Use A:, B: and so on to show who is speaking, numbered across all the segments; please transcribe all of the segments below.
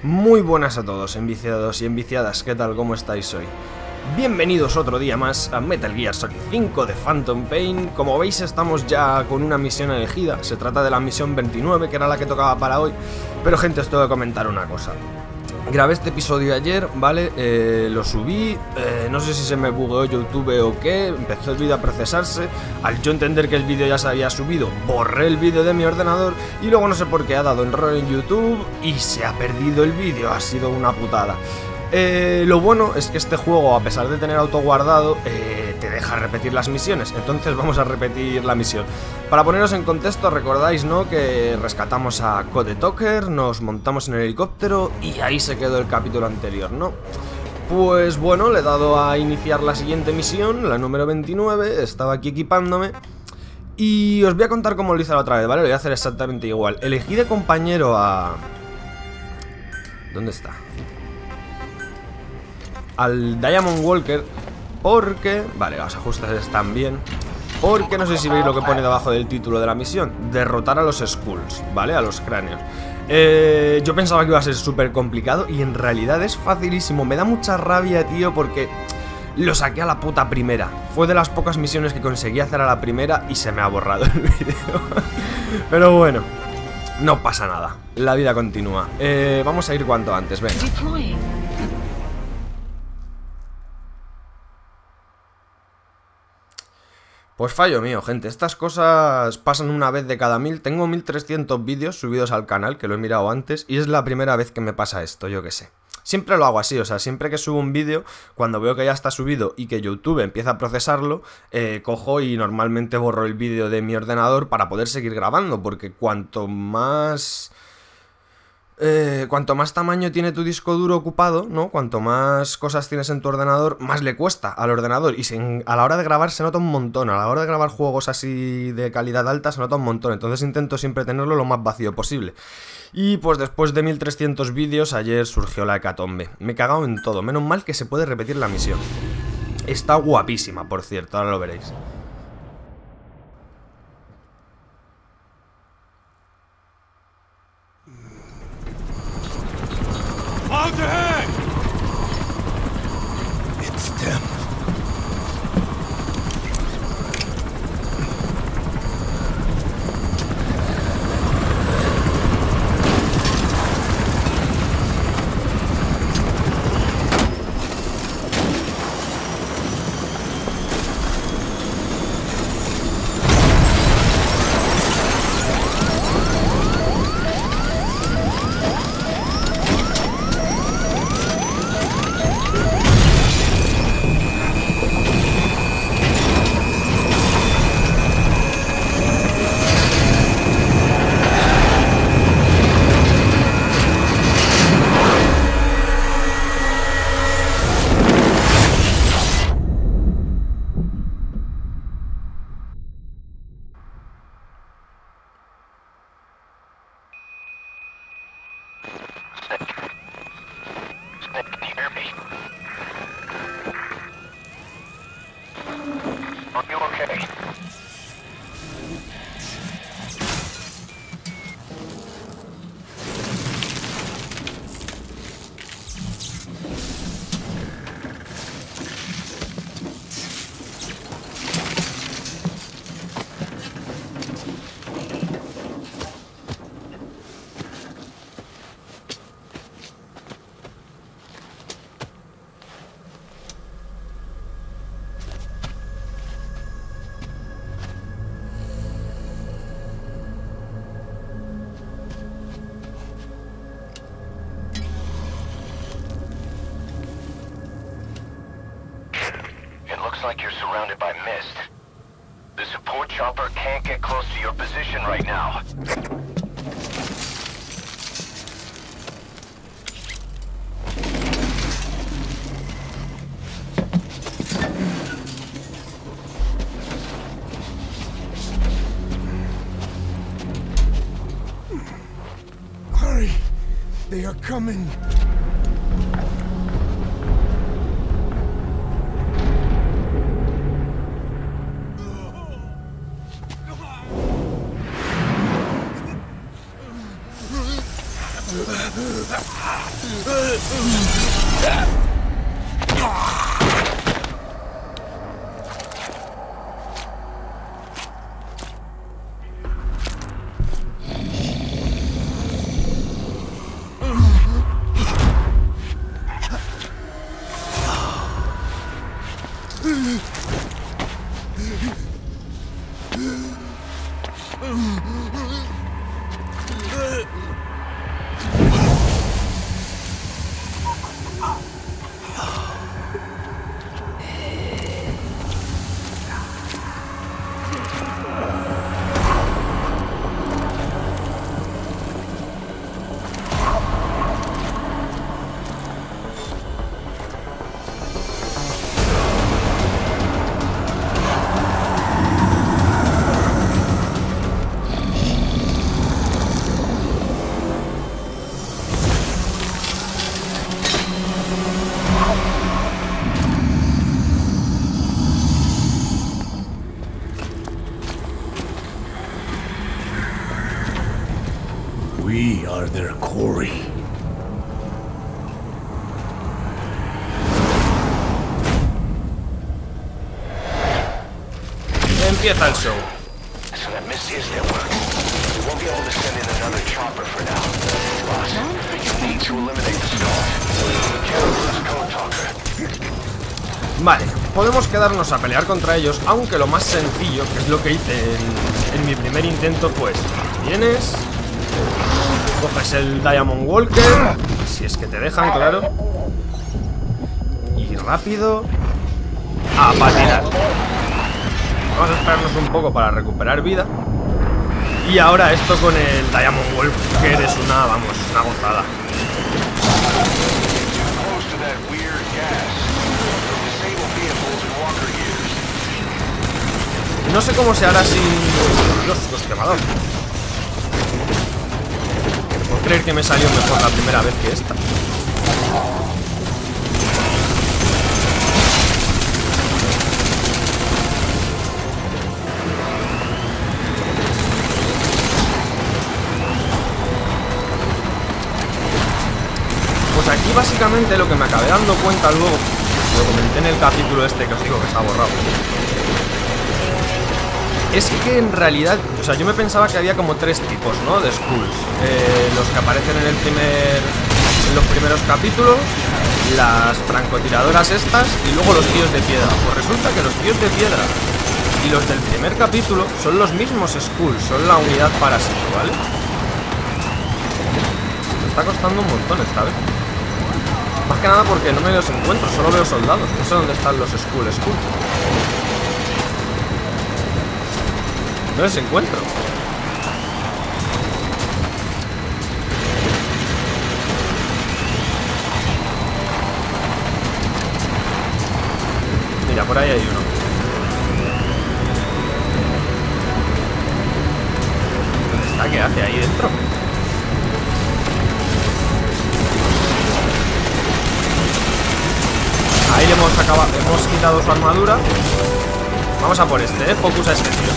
A: Muy buenas a todos, enviciados y enviciadas, ¿qué tal? ¿Cómo estáis hoy? Bienvenidos otro día más a Metal Gear Solid 5 de Phantom Pain. Como veis estamos ya con una misión elegida, se trata de la misión 29, que era la que tocaba para hoy. Pero gente, os tengo que comentar una cosa. Grabé este episodio ayer, ¿vale? Lo subí, no sé si se me bugueó YouTube o qué, empezó el vídeo a procesarse. Al yo entender que el vídeo ya se había subido, borré el vídeo de mi ordenador y luego no sé por qué ha dado error en YouTube y se ha perdido el vídeo, ha sido una putada. Lo bueno es que este juego, a pesar de tener autoguardado, te deja repetir las misiones, entonces vamos a repetir la misión. Para poneros en contexto, recordáis, ¿no?, que rescatamos a Code Tucker, nos montamos en el helicóptero y ahí se quedó el capítulo anterior, ¿no? Pues bueno, le he dado a iniciar la siguiente misión, la número 29, estaba aquí equipándome. Y os voy a contar cómo lo hice la otra vez, ¿vale? Lo voy a hacer exactamente igual. Elegí de compañero a... ¿dónde está? Al Diamond Walker, porque... vale, los ajustes están bien. Porque no sé si veis lo que pone debajo del título de la misión: derrotar a los Skulls, ¿vale? A los cráneos. Yo pensaba que iba a ser súper complicado y en realidad es facilísimo. Me da mucha rabia, tío, porque lo saqué a la puta primera. Fue de las pocas misiones que conseguí hacer a la primera y se me ha borrado el vídeo. Pero bueno, no pasa nada, la vida continúa. Vamos a ir cuanto antes, venga. Pues fallo mío, gente, estas cosas pasan una vez de cada 1000. Tengo 1300 vídeos subidos al canal, que lo he mirado antes, y es la primera vez que me pasa esto, yo qué sé. Siempre lo hago así, o sea, siempre que subo un vídeo, cuando veo que ya está subido y que YouTube empieza a procesarlo, cojo y normalmente borro el vídeo de mi ordenador para poder seguir grabando, porque cuanto más tamaño tiene tu disco duro ocupado, ¿no? Cuanto más cosas tienes en tu ordenador, más le cuesta al ordenador. Y a la hora de grabar se nota un montón. A la hora de grabar juegos así de calidad alta se nota un montón. Entonces intento siempre tenerlo lo más vacío posible. Y pues después de 1300 vídeos, ayer surgió la hecatombe. Me he cagado en todo. Menos mal que se puede repetir la misión. Está guapísima, por cierto, ahora lo veréis.
B: Out ahead! It's them.
C: Like you're surrounded by mist. The support chopper can't get close to your position right now.
B: Hurry! They are coming! We are their quarry.
A: Empieza el show.
C: So that misses their work. We won't be able to send in another chopper for now. Boss, you need to eliminate the star. Careless code talker.
A: Vale, podemos quedarnos a pelear contra ellos, aunque lo más sencillo, que es lo que hice en mi primer intento, pues vienes, coges el Diamond Walker, si es que te dejan, claro, y rápido a patinar. Vamos a esperarnos un poco para recuperar vida. Y ahora esto con el Diamond Walker es una, vamos, una gozada. No sé cómo se hará sin... Dios, los quemados. Puedo creer que me salió mejor la primera vez que esta. Pues aquí básicamente lo que me acabé dando cuenta luego, lo comenté en el capítulo este que os digo que se ha borrado, es que en realidad, o sea, yo me pensaba que había como tres tipos, ¿no? De skulls. Los que aparecen en los primeros capítulos, las francotiradoras estas y luego los tíos de piedra. Pues resulta que los tíos de piedra y los del primer capítulo son los mismos skulls, son la unidad parásito, ¿vale? Me está costando un montón esta vez. Más que nada porque no me los encuentro, solo veo soldados. No sé dónde están los skulls. No los encuentro. Mira, por ahí hay uno. ¿Dónde está? ¿Qué hace ahí dentro? Ahí le hemos quitado su armadura. Vamos a por este, focus a este tío.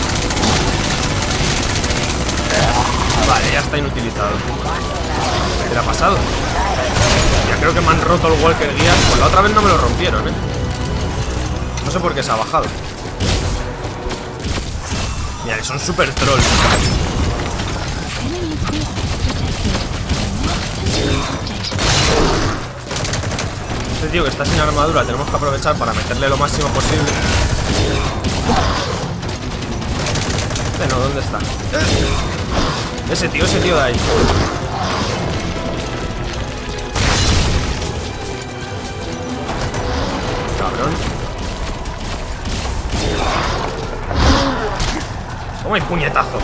A: Vale, ya está inutilizado. ¿Qué le ha pasado? Ya creo que me han roto el Walker Gear. Pues la otra vez no me lo rompieron, ¿eh? No sé por qué se ha bajado. Mira, son super trolls. Este tío que está sin armadura tenemos que aprovechar para meterle lo máximo posible. No, ¿dónde está? Ese tío de ahí. Cabrón. Toma el puñetazo.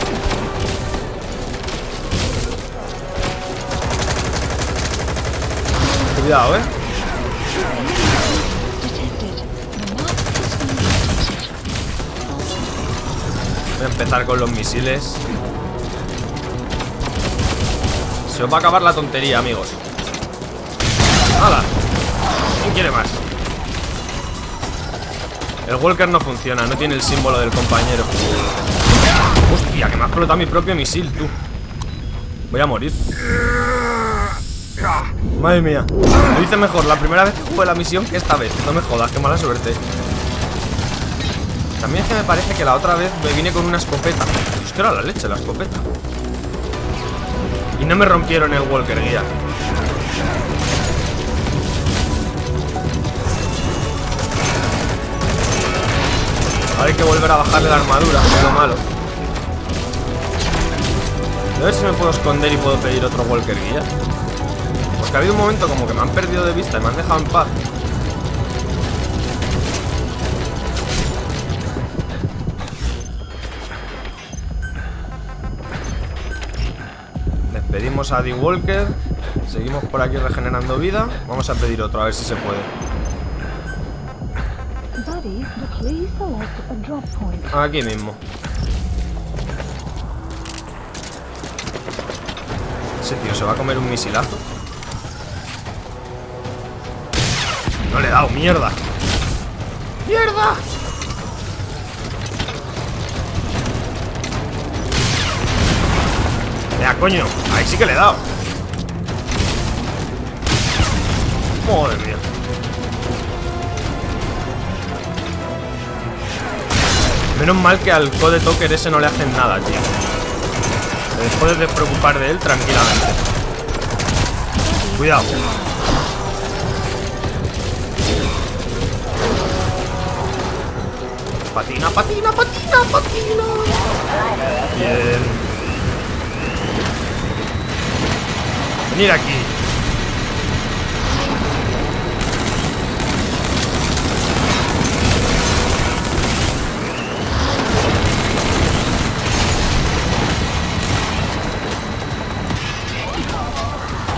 A: Cuidado, Voy a empezar con los misiles. Se os va a acabar la tontería, amigos. ¡Hala! ¿Quién quiere más? El Walker no funciona, no tiene el símbolo del compañero. Hostia, que me ha explotado mi propio misil, tú. Voy a morir. Madre mía. Lo hice mejor la primera vez que jugué la misión que esta vez. No me jodas, qué mala suerte. También es que me parece que la otra vez me vine con una escopeta. Pues que era la leche, la escopeta. Y no me rompieron el Walker Gear. Ahora hay que volver a bajarle la armadura, que es lo malo. A ver si me puedo esconder y puedo pedir otro Walker Gear. Porque ha habido un momento como que me han perdido de vista y me han dejado en paz. Despedimos a The Walker. Seguimos por aquí regenerando vida. Vamos a pedir otro, a ver si se puede. Aquí mismo. Ese tío se va a comer un misilazo. No le he dado, mierda. ¡Mierda! Ya, coño, ahí sí que le he dado. Madre mía. Menos mal que al Code Talker ese no le hacen nada, tío. Te puedes despreocupar de él tranquilamente. Cuidado. Patina, patina, patina, patina. Bien. Venir aquí.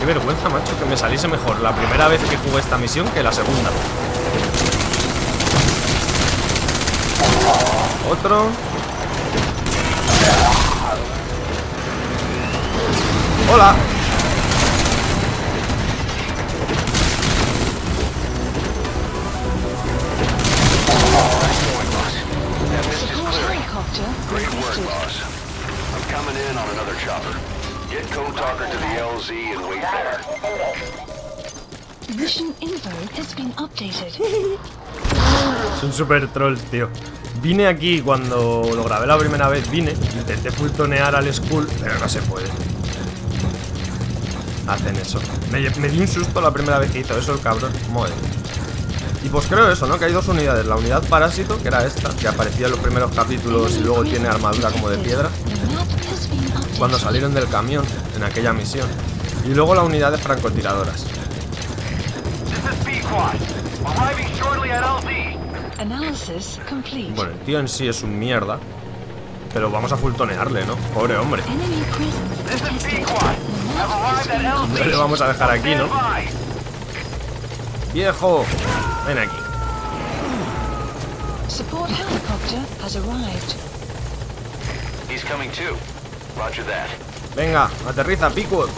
A: Qué vergüenza, macho, que me saliese mejor la primera vez que jugué esta misión que la segunda. Otro. Hola.
C: Great work, boss. I'm coming in on another chopper. Get Code Talker to the LZ and wait there.
D: Mission info has been updated.
A: Son super trolls, tío. Vine aquí cuando lo grabé la primera vez, intenté fultonear al Skull, pero no se puede. Hacen eso. Me di un susto la primera vez que hizo eso el cabrón. Madre. Y pues creo eso, ¿no? Que hay dos unidades. La unidad parásito, que era esta, que aparecía en los primeros capítulos y luego tiene armadura como de piedra, cuando salieron del camión en aquella misión. Y luego la unidad de francotiradoras. Bueno, el tío en sí es un mierda, pero vamos a fultonearle, ¿no? Pobre hombre. No le vamos a dejar aquí, ¿no? Viejo, ven aquí.
D: Support helicopter has arrived.
C: He's coming too. Roger that.
A: Venga, aterriza, Pickwood.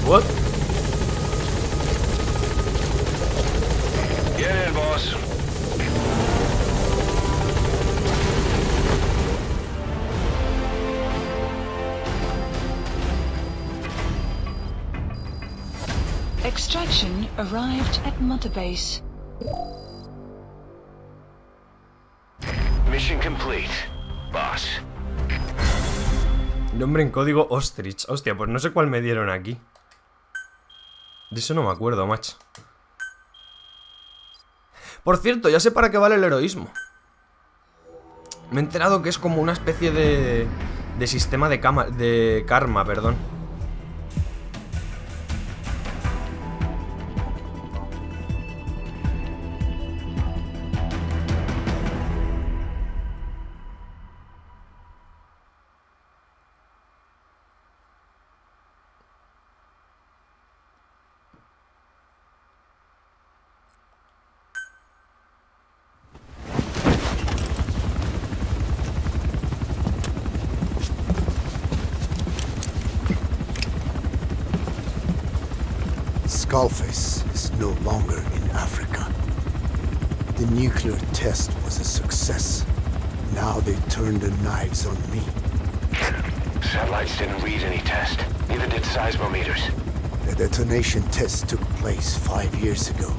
A: What?
C: Get in, boss.
D: Extraction arrived at Mother Base.
C: Mission complete, boss.
A: Nombre en código Ostrich. Hostia, pues no sé cuál me dieron aquí. De eso no me acuerdo, macho. Por cierto, ya sé para qué vale el heroísmo. Me he enterado que es como una especie de sistema de karma, perdón.
B: Skullface is no longer in Africa. The nuclear test was a success. Now they turn their knives on me.
C: Satellites didn't read any test. Neither did seismometers.
B: The detonation test took place 5 years ago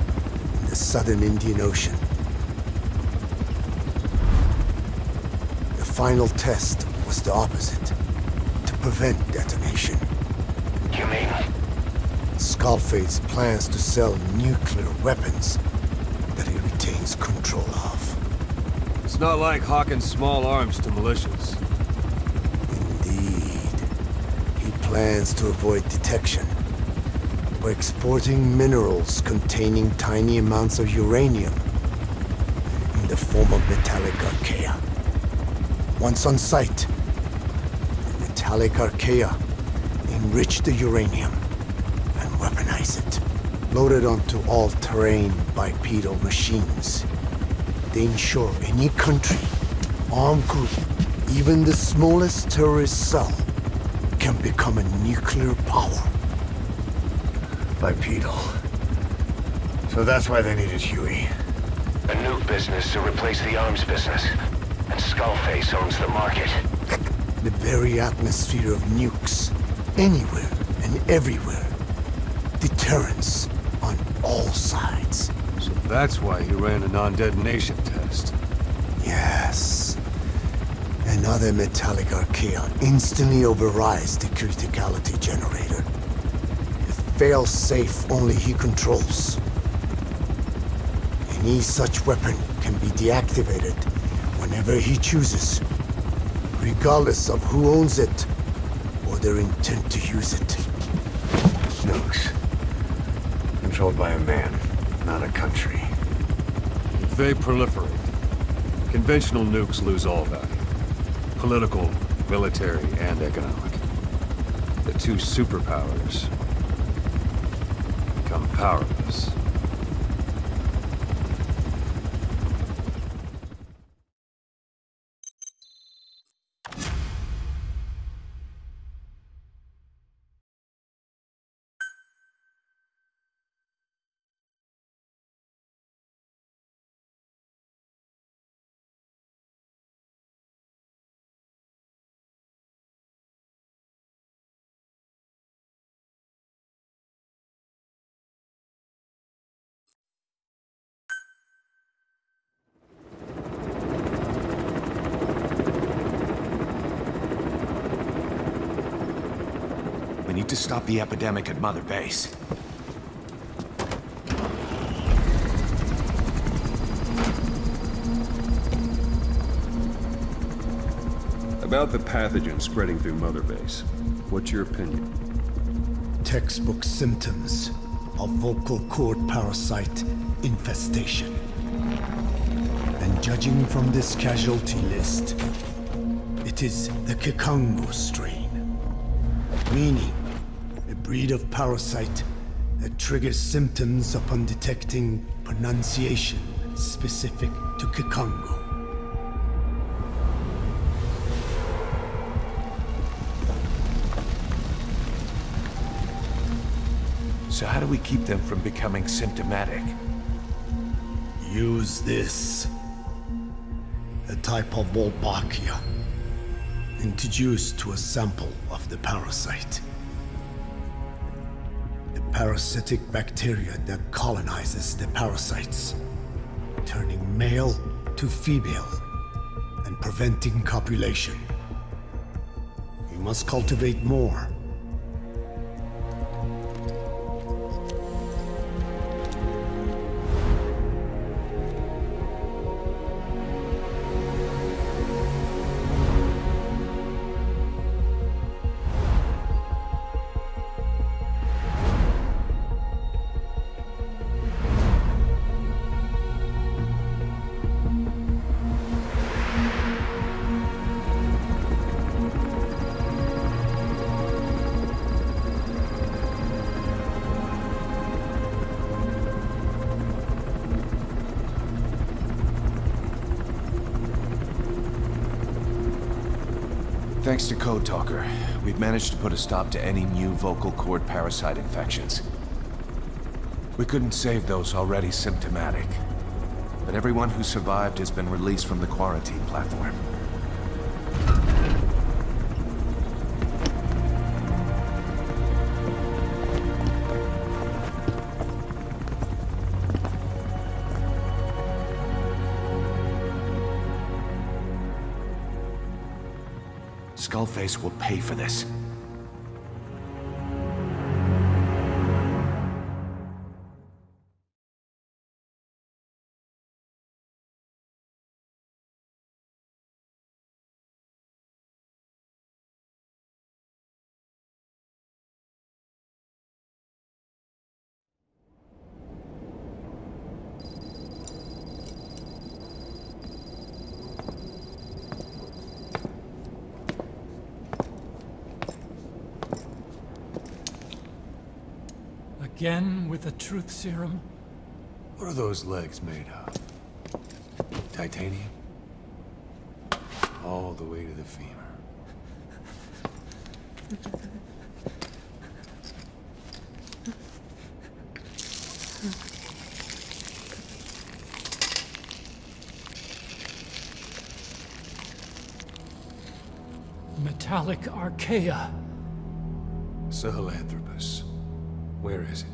B: in the southern Indian Ocean. The final test was the opposite, to prevent detonation.
C: You mean?
B: Skullface plans to sell nuclear weapons that he retains control of.
E: It's not like hawking small arms to militias.
B: Indeed. He plans to avoid detection by exporting minerals containing tiny amounts of uranium in the form of metallic archaea. Once on site, the metallic archaea enrich the uranium and weaponize it. Loaded onto all-terrain bipedal machines, they ensure any country, armed group, even the smallest terrorist cell, can become a nuclear power.
F: Bipedal. So that's why they needed Huey.
C: A nuke business to replace the arms business. And Skullface owns the market.
B: The very atmosphere of nukes, anywhere and everywhere. Deterrence on all sides.
E: So that's why he ran a non-detonation test.
B: Yes. Another metallic archaea instantly overrides the criticality generator. A fail-safe only he controls. Any such weapon can be deactivated whenever he chooses, regardless of who owns it or their intent to use it.
F: Nukes. Controlled by a man, not a country.
E: If they proliferate, conventional nukes lose all value. Political, military, and economic. The two superpowers become powerless.
G: We need to stop the epidemic at Mother Base.
H: About the pathogen spreading through Mother Base, what's your opinion?
B: Textbook symptoms of vocal cord parasite infestation. And judging from this casualty list, it is the Kikongo strain. Meaning, a breed of parasite that triggers symptoms upon detecting pronunciation specific to Kikongo.
G: So how do we keep them from becoming symptomatic?
B: Use this. A type of Wolbachia, introduced to a sample of the parasite. A parasitic bacteria that colonizes the parasites, turning male to female and preventing copulation. You must cultivate more.
G: Thanks to Code Talker, we've managed to put a stop to any new vocal cord parasite infections. We couldn't save those already symptomatic. but everyone who survived has been released from the quarantine platform. Skullface will pay for this.
I: Again with the truth serum?
F: What are those legs made of? Titanium? All the way to the femur.
I: Metallic archaea.
F: Sahelanthropus. Where is it?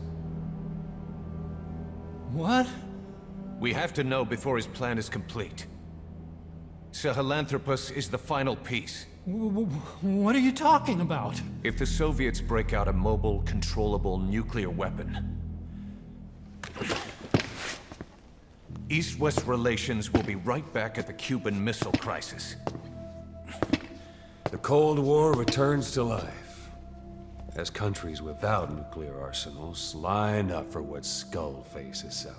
I: What?
E: We have to know before his plan is complete. Sahelanthropus is the final piece.
I: What are you talking about?
E: If the Soviets break out a mobile, controllable nuclear weapon, East-West relations will be right back at the Cuban Missile Crisis.
F: The Cold War returns to life, as countries without nuclear arsenals line up for what Skullface is selling.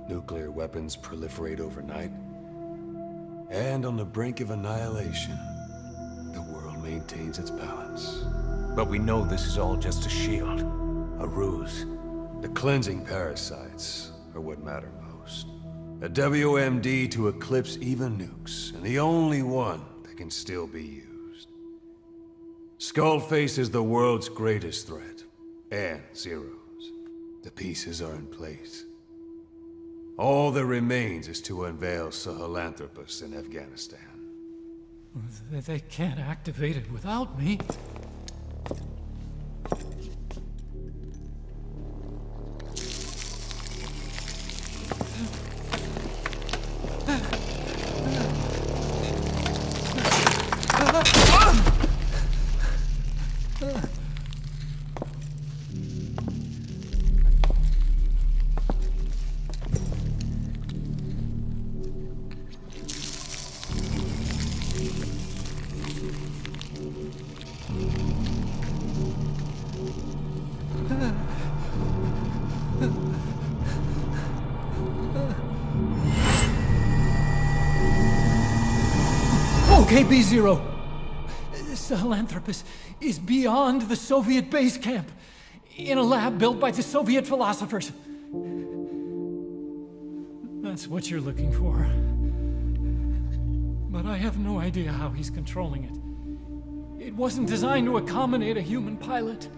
F: Nuclear weapons proliferate overnight, and on the brink of annihilation, the world maintains its balance.
E: But we know this is all just a shield, a ruse.
F: The cleansing parasites are what matter most. A WMD to eclipse even nukes, and the only one that can still be used. Skullface is the world's greatest threat, and Zero's. The pieces are in place. All that remains is to unveil Sahelanthropus in Afghanistan.
I: They can't activate it without me. Okay, B-Zero. Sahelanthropus is beyond the Soviet base camp, in a lab built by the Soviet philosophers. That's what you're looking for. But I have no idea how he's controlling it. It wasn't designed to accommodate a human pilot.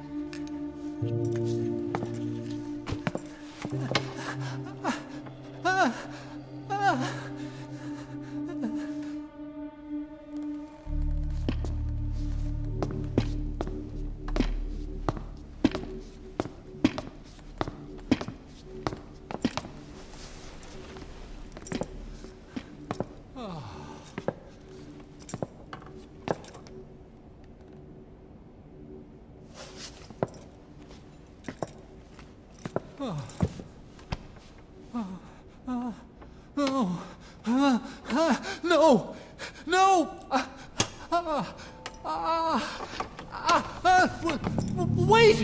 I: No! No! Wait!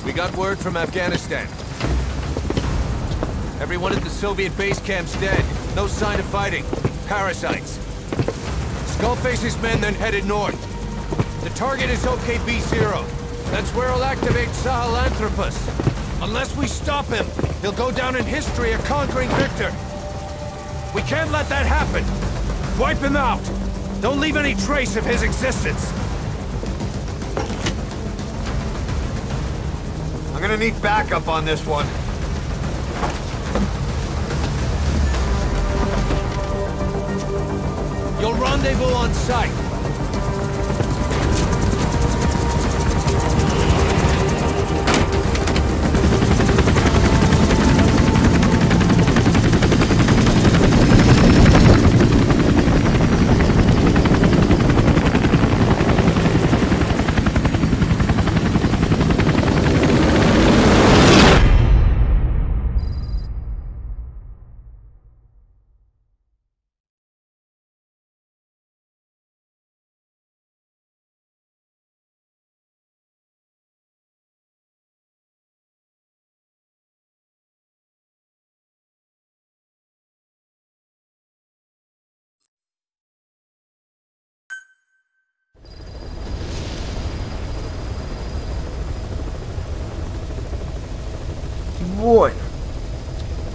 E: We got word from Afghanistan. Everyone at the Soviet base camp's dead. No sign of fighting. Parasites. Skullface's men then headed north. The target is OKB-0. That's where he'll activate Sahelanthropus. Unless we stop him, he'll go down in history a conquering victor. We can't let that happen! Wipe him out! Don't leave any trace of his existence! I'm gonna need backup on this one. You'll rendezvous on site.
A: Bueno,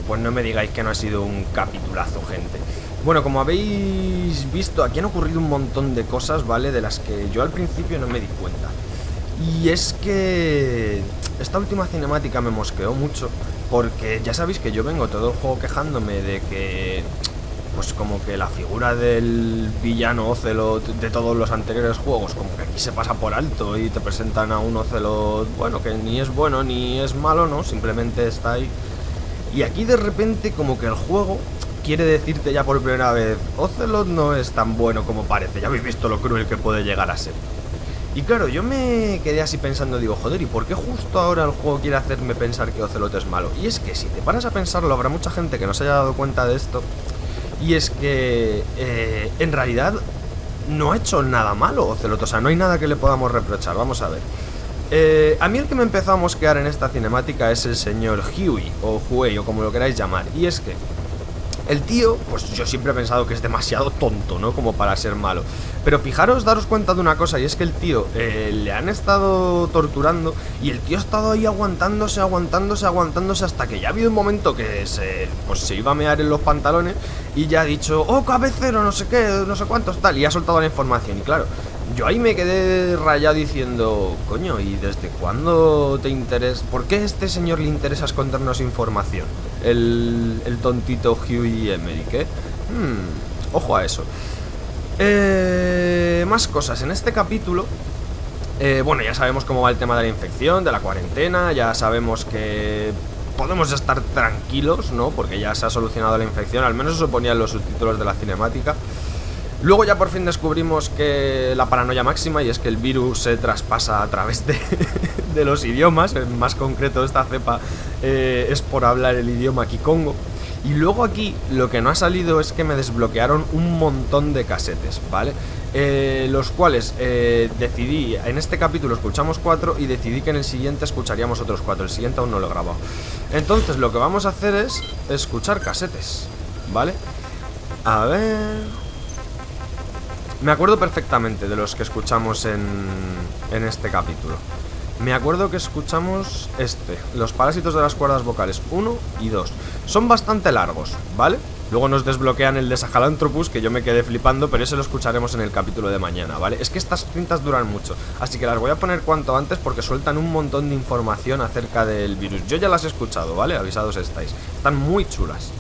A: pues no me digáis que no ha sido un capitulazo, gente. Bueno, como habéis visto, aquí han ocurrido un montón de cosas, ¿vale? De las que yo al principio no me di cuenta. Y es que esta última cinemática me mosqueó mucho, porque ya sabéis que yo vengo todo el juego quejándome de que, pues como que la figura del villano Ocelot de todos los anteriores juegos, como que aquí se pasa por alto y te presentan a un Ocelot, bueno, que ni es bueno ni es malo, ¿no? Simplemente está ahí. Y aquí de repente como que el juego quiere decirte ya por primera vez, Ocelot no es tan bueno como parece, ya habéis visto lo cruel que puede llegar a ser. Y claro, yo me quedé así pensando, digo, joder, ¿y por qué justo ahora el juego quiere hacerme pensar que Ocelot es malo? Y es que si te paras a pensarlo, habrá mucha gente que no se haya dado cuenta de esto. Y es que en realidad no ha hecho nada malo Ocelot, o sea, no hay nada que le podamos reprochar. Vamos a ver. A mí el que me empezó a mosquear en esta cinemática es el señor Huey, o Huey, o como lo queráis llamar. Y es que el tío, pues yo siempre he pensado que es demasiado tonto, ¿no? Como para ser malo. Pero fijaros, daros cuenta de una cosa, y es que el tío le han estado torturando y el tío ha estado ahí aguantándose hasta que ya ha habido un momento que se iba a mear en los pantalones y ya ha dicho, oh, cabecero, no sé qué, no sé cuántos, tal, y ha soltado la información. Y claro, yo ahí me quedé rayado diciendo, coño, ¿y desde cuándo te interesa? ¿Por qué a este señor le interesa escondernos información? El tontito Huey Emmerich, ¿eh? Ojo a eso. Más cosas. En este capítulo, bueno, ya sabemos cómo va el tema de la infección, de la cuarentena, ya sabemos que podemos estar tranquilos, ¿no? Porque ya se ha solucionado la infección, al menos eso ponía en los subtítulos de la cinemática. Luego ya por fin descubrimos que la paranoia máxima, y es que el virus se traspasa a través de los idiomas, en más concreto esta cepa es por hablar el idioma kikongo. Y luego aquí lo que no ha salido es que me desbloquearon un montón de casetes, ¿vale? Los cuales decidí, en este capítulo escuchamos 4 y decidí que en el siguiente escucharíamos otros 4, el siguiente aún no lo he grabado. Entonces lo que vamos a hacer es escuchar casetes, ¿vale? A ver... Me acuerdo perfectamente de los que escuchamos en este capítulo. Me acuerdo que escuchamos los parásitos de las cuerdas vocales 1 y 2. Son bastante largos, ¿vale? Luego nos desbloquean el de Sahelanthropus, que yo me quedé flipando, pero ese lo escucharemos en el capítulo de mañana, ¿vale? Es que estas cintas duran mucho, así que las voy a poner cuanto antes porque sueltan un montón de información acerca del virus. Yo ya las he escuchado, ¿vale? Avisados estáis. Están muy chulas.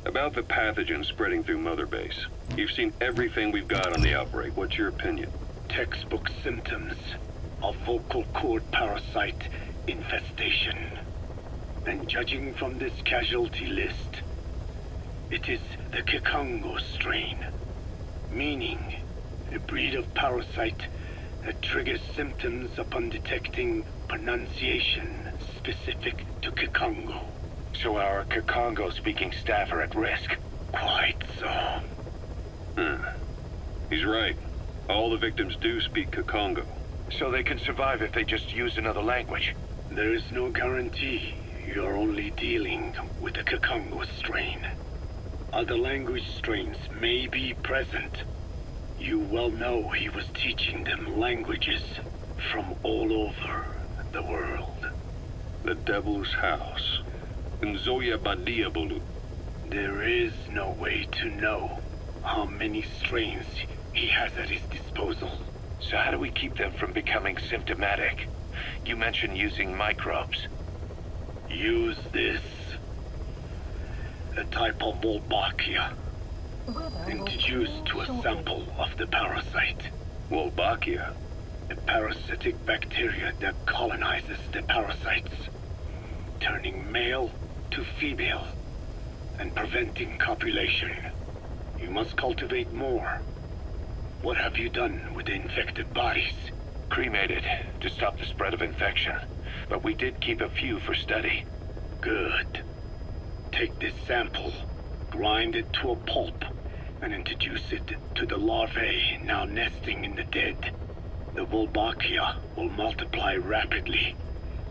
H: About the pathogen spreading through Mother Base. You've seen everything we've got on the outbreak. What's your opinion?
C: Textbook symptoms of vocal cord parasite infestation. And judging from this casualty list, it is the Kikongo strain, meaning a breed of parasite that triggers symptoms upon detecting pronunciation specific to Kikongo.
J: So our Kikongo-speaking staff are at risk?
C: Quite so.
H: He's right. All the victims do speak Kikongo.
J: So they can survive if they just use another language?
C: There is no guarantee. You're only dealing with the Kikongo strain. Other language strains may be present. You well know he was teaching them languages from all over the world.
H: The Devil's House. Nzoya Bandia Bulu.
C: There is no way to know how many strains he has at his disposal.
J: So how do we keep them from becoming symptomatic? You mentioned using microbes.
C: Use this. A type of Wolbachia. Introduced to a sample of the parasite.
H: Wolbachia?
C: A parasitic bacteria that colonizes the parasites, turning male to female and preventing copulation. You must cultivate more. What have you done with the infected bodies?
J: Cremated to stop the spread of infection, but we did keep a few for study.
C: Good. Take this sample, grind it to a pulp, and introduce it to the larvae now nesting in the dead. The Wolbachia will multiply rapidly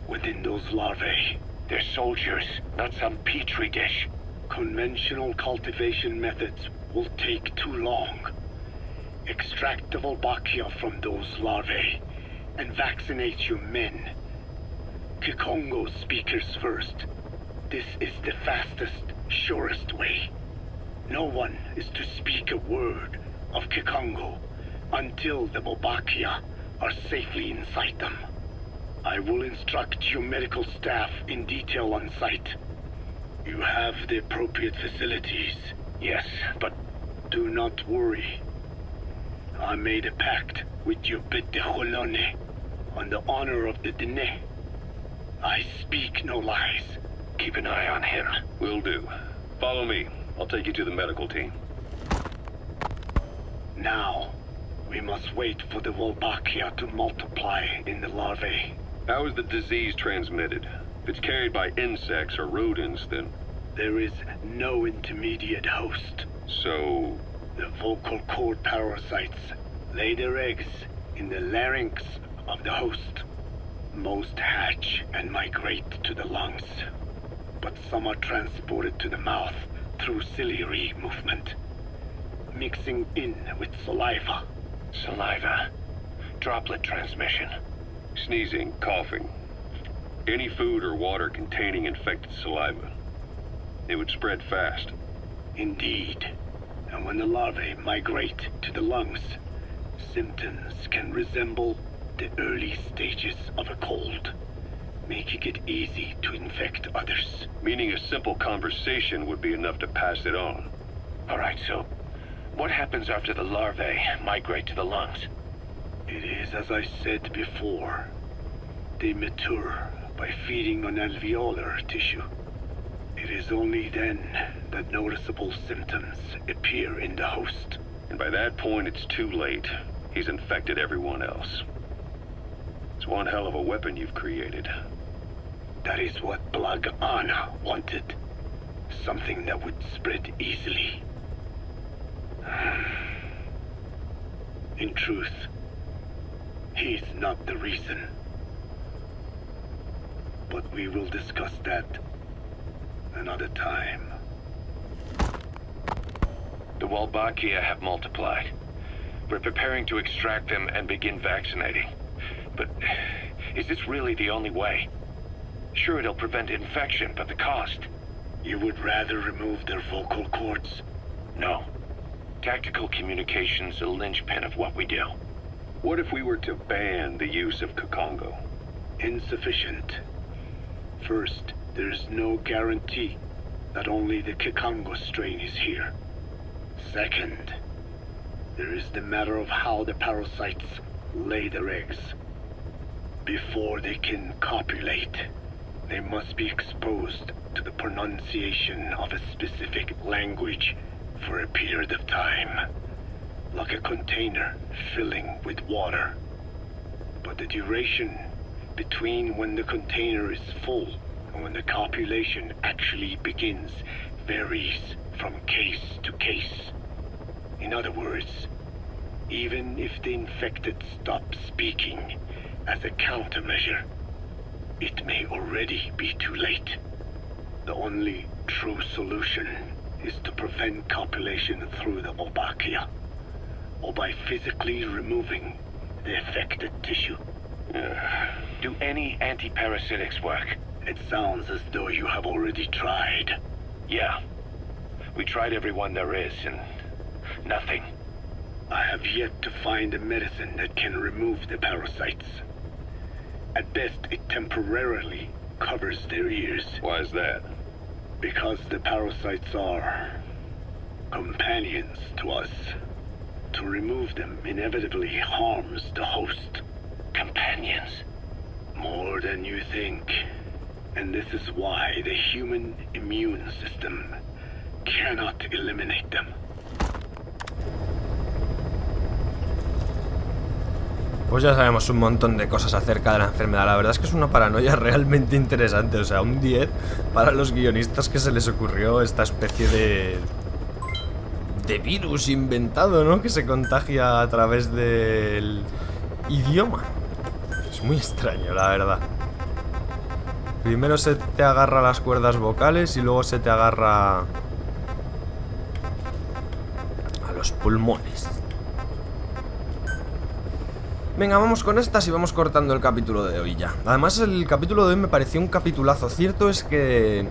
C: within those larvae.
J: They're soldiers, not some petri dish.
C: Conventional cultivation methods will take too long. Extract the Wolbachia from those larvae and vaccinate your men. Kikongo speakers first. This is the fastest, surest way. No one is to speak a word of Kikongo until the Wolbachia are safely inside them. I will instruct your medical staff in detail on site. You have the appropriate facilities.
J: Yes, but
C: do not worry. I made a pact with your bit de Holone on the honor of the Dene. I speak no lies.
J: Keep an eye on him.
H: Will do. Follow me. I'll take you to the medical team.
C: Now, we must wait for the Wolbachia to multiply in the larvae.
H: How is the disease transmitted? If it's carried by insects or rodents, then...
C: There is no intermediate host.
H: So...
C: The vocal cord parasites lay their eggs in the larynx of the host. Most hatch and migrate to the lungs, but some are transported to the mouth through ciliary movement, mixing in with saliva.
J: Saliva. Droplet transmission.
H: Sneezing, coughing. Any food or water containing infected saliva. It would spread fast.
C: Indeed. And when the larvae migrate to the lungs, symptoms can resemble the early stages of a cold, making it easy to infect others.
H: Meaning a simple conversation would be enough to pass it on.
J: All right, so what happens after the larvae migrate to the lungs?
C: It is as I said before. They mature by feeding on alveolar tissue. It is only then that noticeable symptoms appear in the host.
H: And by that point, it's too late. He's infected everyone else. It's one hell of a weapon you've created.
C: That is what Blag Anna wanted. Something that would spread easily. In truth, he's not the reason. But we will discuss that another time.
J: The Wolbachia have multiplied. We're preparing to extract them and begin vaccinating. But is this really the only way? Sure, it'll prevent infection, but the cost...
C: You would rather remove their vocal cords?
J: No. Tactical communication's a linchpin of what we do.
H: What if we were to ban the use of Kikongo?
C: Insufficient. First, there's no guarantee that only the Kikongo strain is here. Second, there is the matter of how the parasites lay their eggs. Before they can copulate, they must be exposed to the pronunciation of a specific language for a period of time, like a container filling with water. But the duration between when the container is full and when the copulation actually begins varies from case to case. In other words, even if the infected stop speaking as a countermeasure, it may already be too late. The only true solution is to prevent copulation through the Wolbachia, or by physically removing the affected tissue.
J: Do any anti-parasitics work?
C: It sounds as though you have already tried.
J: Yeah. We tried everyone there is, and nothing.
C: I have yet to find a medicine that can remove the parasites. At best, it temporarily covers their ears.
H: Why is that?
C: Because the parasites are companions to us. To remove them inevitably harms the host.
J: Companions?
C: More than you think. And this is why the human immune system cannot eliminate them.
A: Pues ya sabemos un montón de cosas acerca de la enfermedad. La verdad es que es una paranoia realmente interesante. O sea, un 10 para los guionistas que se les ocurrió esta especie de virus inventado, ¿no? Que se contagia a través del idioma. Es muy extraño, la verdad. Primero se te agarra las cuerdas vocales y luego se te agarra a los pulmones. Venga, vamos con estas y vamos cortando el capítulo de hoy ya. Además, el capítulo de hoy me pareció un capitulazo. Cierto es que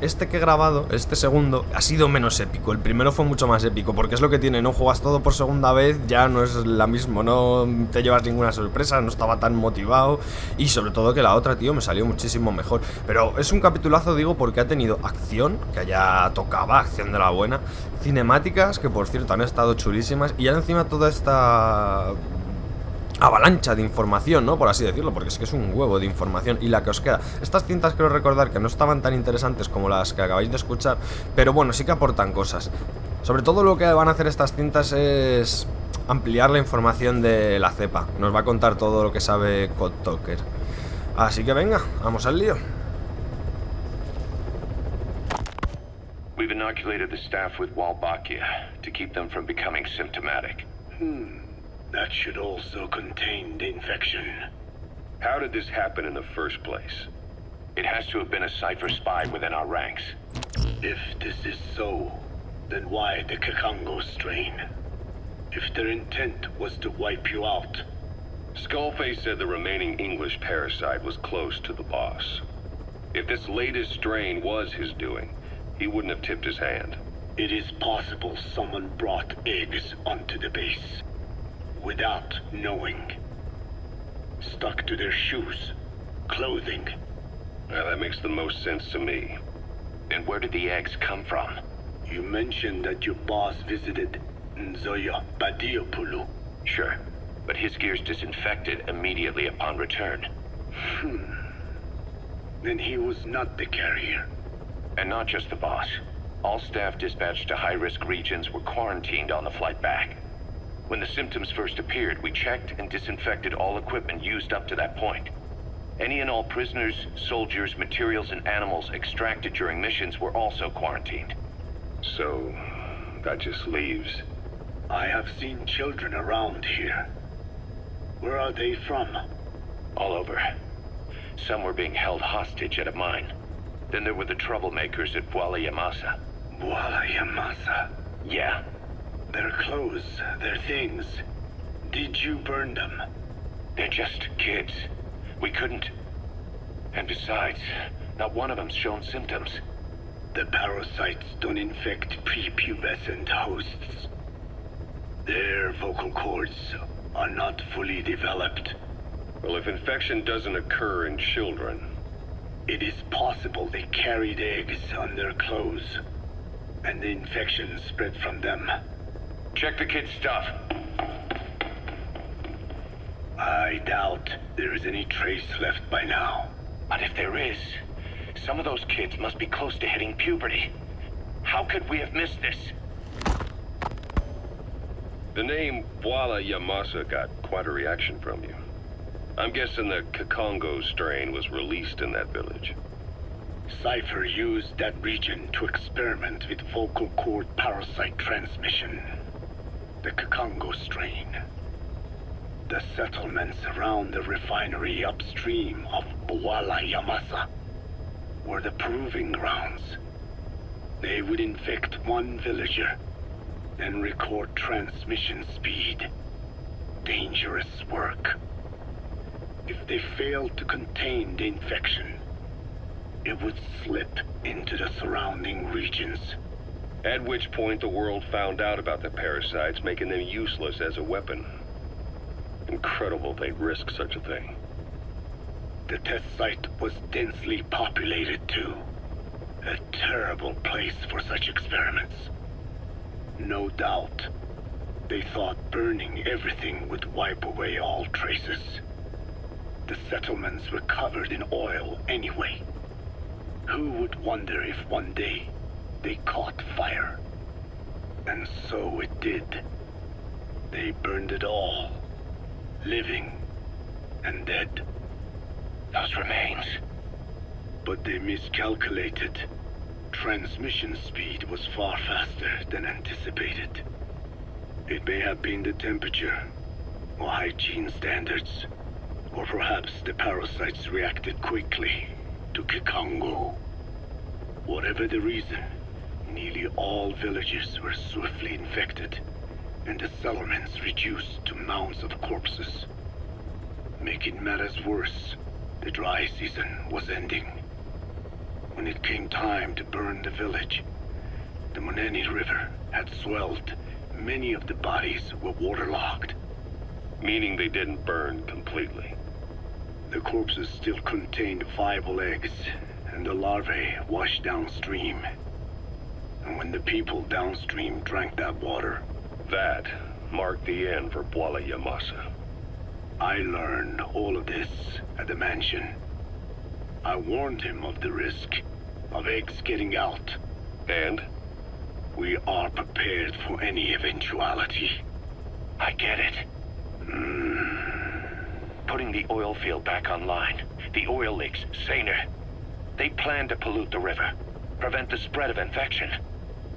A: este que he grabado, este segundo, ha sido menos épico. El primero fue mucho más épico, porque es lo que tiene, no juegas todo por segunda vez, ya no es la misma, no te llevas ninguna sorpresa, no estaba tan motivado. Y sobre todo que la otra, tío, me salió muchísimo mejor. Pero es un capitulazo, digo, porque ha tenido acción, que ya tocaba, acción de la buena. Cinemáticas, que por cierto han estado chulísimas. Y ya encima toda esta avalancha de información, ¿no? Por así decirlo, porque es que es un huevo de información. Y la que os queda, estas cintas creo recordar que no estaban tan interesantes como las que acabáis de escuchar, pero bueno, sí que aportan cosas. Sobre todo lo que van a hacer estas cintas es ampliar la información de la cepa. Nos va a contar todo lo que sabe Code Talker. Así que venga, vamos al lío.
J: We've inoculated the staff with Wolbachia to keep them from becoming symptomatic.
C: That should also contain the infection.
H: How did this happen in the first place?
J: It has to have been a Cypher spy within our ranks.
C: If this is so, then why the Kakongo strain? If their intent was to wipe you out.
H: Skullface said the remaining English parasite was close to the boss. If this latest strain was his doing, he wouldn't have tipped his hand.
C: It is possible someone brought eggs onto the base without knowing. Stuck to their shoes, clothing.
H: That makes the most sense to me.
J: And where did the eggs come from?
C: You mentioned that your boss visited Nzoya Badiopulu.
J: Sure, but his gear's disinfected immediately upon return.
C: Then he was not the carrier.
J: And not just the boss. All staff dispatched to high-risk regions were quarantined on the flight back. When the symptoms first appeared, we checked and disinfected all equipment used up to that point. Any and all prisoners, soldiers, materials, and animals extracted during missions were also quarantined.
H: So, that just leaves...
C: I have seen children around here. Where are they from?
J: All over. Some were being held hostage at a mine. Then there were the troublemakers at Vuala Yamasa.
C: Vuala Yamasa?
J: Yeah.
C: Their clothes, their things. Did you burn them?
J: They're just kids. We couldn't. And besides, not one of them's shown symptoms.
C: The parasites don't infect prepubescent hosts. Their vocal cords are not fully developed.
H: Well, if infection doesn't occur in children...
C: It is possible they carried eggs on their clothes, and the infection spread from them.
J: Check the kid's stuff.
C: I doubt there is any trace left by now.
J: But if there is, some of those kids must be close to hitting puberty. How could we have missed this?
H: The name Vuala Yamasa got quite a reaction from you. I'm guessing the Kakongo strain was released in that village.
C: Cypher used that region to experiment with vocal cord parasite transmission. The Kakongo strain. The settlements around the refinery upstream of Vuala Yamasa were the proving grounds. They would infect one villager, then record transmission speed. Dangerous work. If they failed to contain the infection, it would slip into the surrounding regions.
H: At which point the world found out about the parasites, making them useless as a weapon. Incredible they'd risk such a thing.
C: The test site was densely populated too. A terrible place for such experiments. No doubt, they thought burning everything would wipe away all traces. The settlements were covered in oil anyway. Who would wonder if one day they caught fire? And so it did. They burned it all, living and dead.
J: Those remains.
C: But they miscalculated. Transmission speed was far faster than anticipated. It may have been the temperature, or hygiene standards, or perhaps the parasites reacted quickly to Kikongo. Whatever the reason, nearly all villages were swiftly infected, and the settlements reduced to mounds of corpses. Making matters worse, the dry season was ending. When it came time to burn the village, the Moneni River had swelled. Many of the bodies were waterlogged.
H: Meaning they didn't burn completely.
C: The corpses still contained viable eggs, and the larvae washed downstream. And when the people downstream drank that water,
H: that marked the end for Bwala Yamasa.
C: I learned all of this at the mansion. I warned him of the risk of eggs getting out.
H: And?
C: We are prepared for any eventuality.
J: I get it. Putting the oil field back online. The oil leaks, saner. They planned to pollute the river, prevent the spread of infection.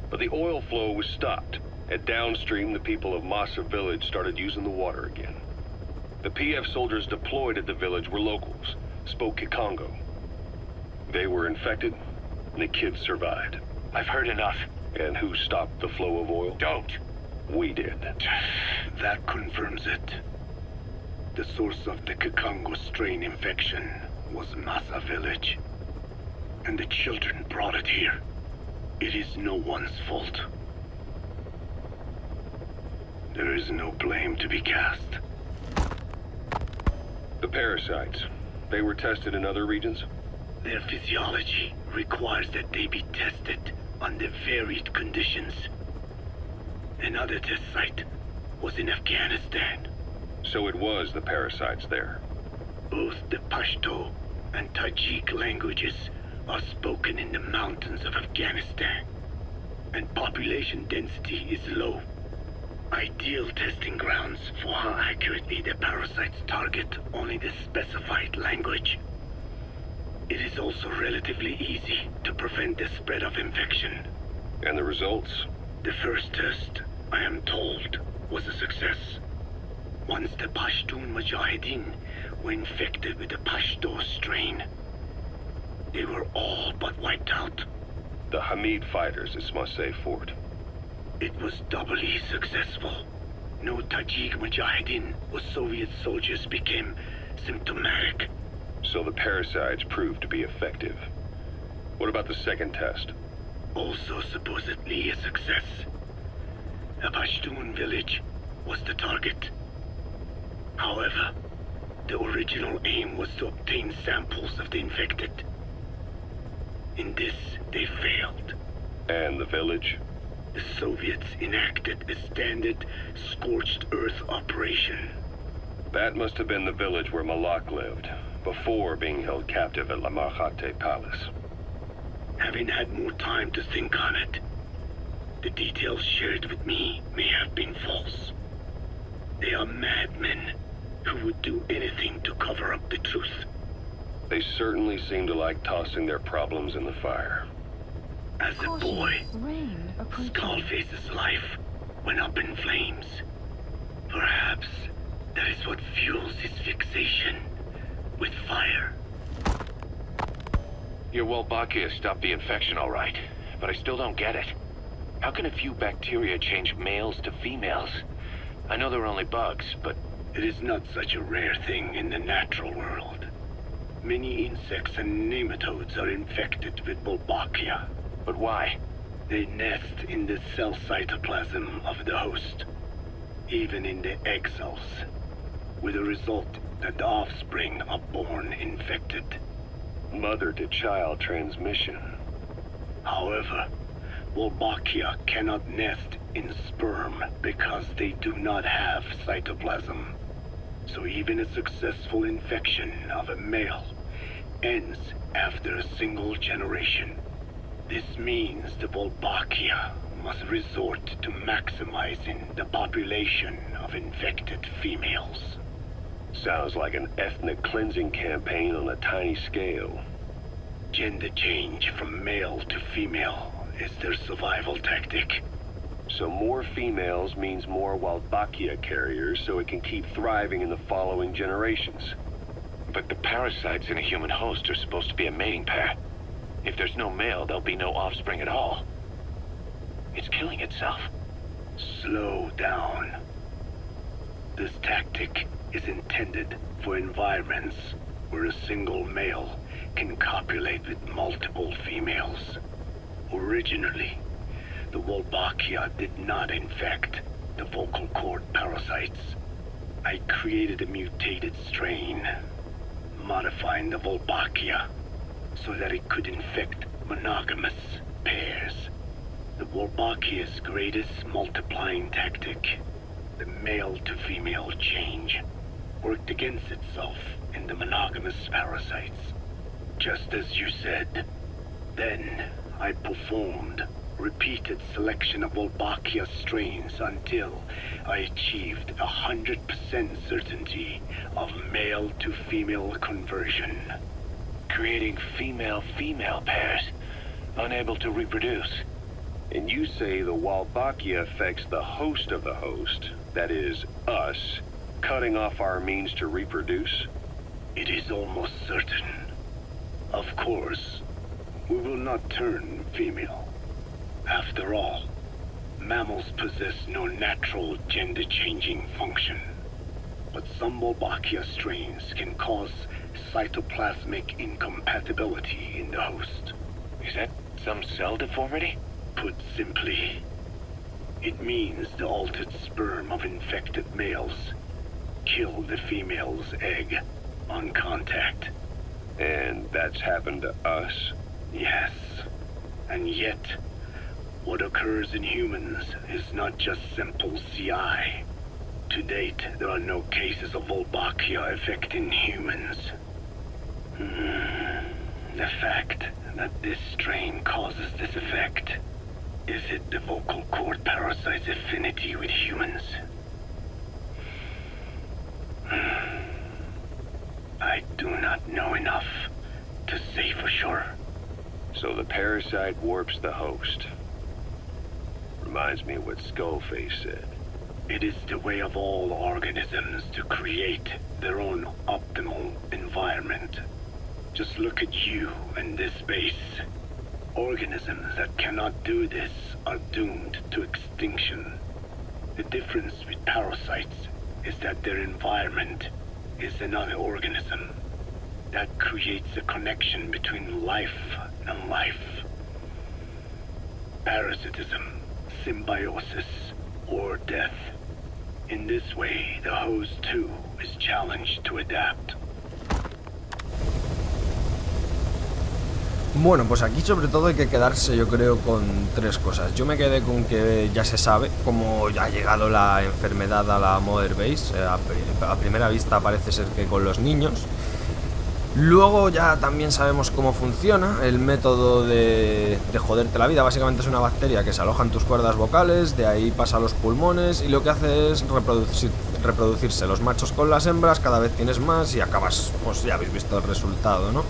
H: But the oil flow was stopped, and downstream the people of Masa village started using the water again. The PF soldiers deployed at the village were locals, spoke Kikongo. They were infected, and the kids survived.
J: I've heard enough.
H: And who stopped the flow of oil?
J: Don't.
H: We did.
C: That confirms it. The source of the Kikongo strain infection was Masa village. And the children brought it here. It is no one's fault. There is no blame to be cast.
H: The parasites, they were tested in other regions?
C: Their physiology requires that they be tested under varied conditions. Another test site was in Afghanistan.
H: So it was the parasites there.
C: Both the Pashto and Tajik languages are spoken in the mountains of Afghanistan, and population density is low. Ideal testing grounds for how accurately the parasites target only the specified language. It is also relatively easy to prevent the spread of infection.
H: And the results?
C: The first test, I am told, was a success. Once the Pashtun Mujahideen were infected with the Pashto strain, they were all but wiped out.
H: The Hamid fighters at Smasei Fort.
C: It was doubly successful. No Tajik Mujahideen or Soviet soldiers became symptomatic.
H: So the parasites proved to be effective. What about the second test?
C: Also supposedly a success. A Pashtun village was the target. However, the original aim was to obtain samples of the infected. In this, they failed.
H: And the village?
C: The Soviets enacted a standard scorched earth operation.
H: That must have been the village where Malak lived, before being held captive at La Marjate Palace.
C: Having had more time to think on it, the details shared with me may have been false. They are madmen who would do anything to cover up the truth.
H: They certainly seem to like tossing their problems in the fire.
C: As a boy, Skullface's life went up in flames. Perhaps that is what fuels his fixation with fire.
J: Your Wolbachia stopped the infection all right, but I still don't get it. How can a few bacteria change males to females? I know they're only bugs, but...
C: It is not such a rare thing in the natural world. Many insects and nematodes are infected with Wolbachia.
J: But why?
C: They nest in the cell cytoplasm of the host, even in the egg cells, with the result that the offspring are born infected.
H: Mother-to-child transmission.
C: However, Wolbachia cannot nest in sperm because they do not have cytoplasm. So even a successful infection of a male ends after a single generation. This means the Wolbachia must resort to maximizing the population of infected females.
H: Sounds like an ethnic cleansing campaign on a tiny scale.
C: Gender change from male to female is their survival tactic.
H: So more females means more Wolbachia carriers, so it can keep thriving in the following generations.
J: But the parasites in a human host are supposed to be a mating pair. If there's no male, there'll be no offspring at all. It's killing itself.
C: Slow down. This tactic is intended for environments where a single male can copulate with multiple females. Originally, the Wolbachia did not infect the vocal cord parasites. I created a mutated strain, modifying the Wolbachia so that it could infect monogamous pairs. The Wolbachia's greatest multiplying tactic, the male-to-female change, worked against itself in the monogamous parasites. Just as you said. Then, I performed repeated selection of Wolbachia strains until I achieved 100% certainty of male-to-female conversion.
J: Creating female-female pairs, unable to reproduce.
H: And you say the Wolbachia affects the host of the host, that is, us, cutting off our means to reproduce?
C: It is almost certain. Of course, we will not turn female. After all, mammals possess no natural gender-changing function. But some Wolbachia strains can cause cytoplasmic incompatibility in the host.
J: Is that some cell deformity?
C: Put simply, it means the altered sperm of infected males kill the female's egg on contact.
H: And that's happened to us?
C: Yes. And yet, what occurs in humans is not just simple CI. To date, there are no cases of Wolbachia affecting humans. The fact that this strain causes this effect, is it the vocal cord parasite's affinity with humans? I do not know enough to say for sure.
H: So the parasite warps the host. Reminds me of what Skullface said.
C: It is the way of all organisms to create their own optimal environment. Just look at you and this base. Organisms that cannot do this are doomed to extinction. The difference with parasites is that their environment is another organism. That creates a connection between life and life. Parasitism, symbiosis, or death. In this way, the host too is challenged to adapt.
A: Bueno, pues aquí sobre todo hay que quedarse, yo creo, con tres cosas. Yo me quedé con que ya se sabe cómo ya ha llegado la enfermedad a la Mother Base. A primera vista parece ser que con los niños. Luego ya también sabemos cómo funciona el método de joderte la vida. Básicamente es una bacteria que se aloja en tus cuerdas vocales, de ahí pasa a los pulmones y lo que hace es reproducirse los machos con las hembras, cada vez tienes más y acabas, pues ya habéis visto el resultado, ¿no?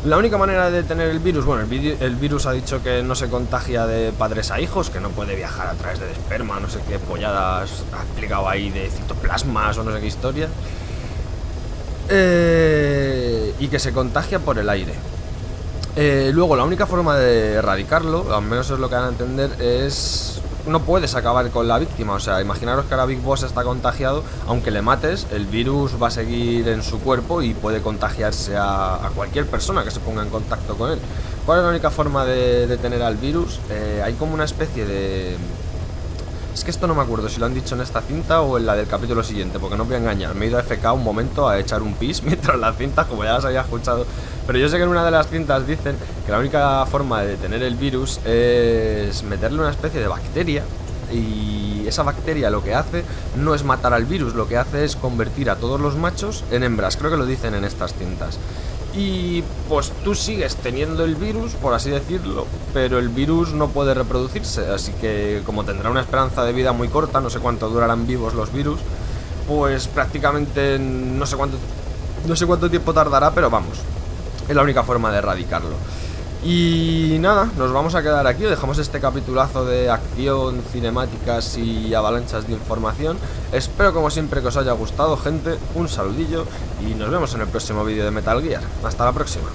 A: La única manera de detener el virus, bueno, el virus ha dicho que no se contagia de padres a hijos, que no puede viajar a través del esperma, no sé qué polladas ha explicado ahí de citoplasmas o no sé qué historia. Y que se contagia por el aire. Luego la única forma de erradicarlo, al menos es lo que van a entender, es no puedes acabar con la víctima. O sea, imaginaros que ahora Big Boss está contagiado, aunque le mates, el virus va a seguir en su cuerpo y puede contagiarse a cualquier persona que se ponga en contacto con él. ¿Cuál es la única forma de detener al virus? Hay como una especie de... Es que esto no me acuerdo si lo han dicho en esta cinta o en la del capítulo siguiente, porque no os voy a engañar. Me he ido a FK un momento a echar un pis mientras las cintas, como ya las había escuchado. Pero yo sé que en una de las cintas dicen que la única forma de detener el virus es meterle una especie de bacteria. Y esa bacteria lo que hace no es matar al virus, lo que hace es convertir a todos los machos en hembras. Creo que lo dicen en estas cintas. Y pues tú sigues teniendo el virus, por así decirlo, pero el virus no puede reproducirse, así que como tendrá una esperanza de vida muy corta, no sé cuánto durarán vivos los virus, pues prácticamente no sé cuánto tiempo tardará, pero vamos, es la única forma de erradicarlo. Y nada, nos vamos a quedar aquí, dejamos este capitulazo de acción, cinemáticas y avalanchas de información. Espero como siempre que os haya gustado, gente, un saludillo y nos vemos en el próximo vídeo de Metal Gear. Hasta la próxima.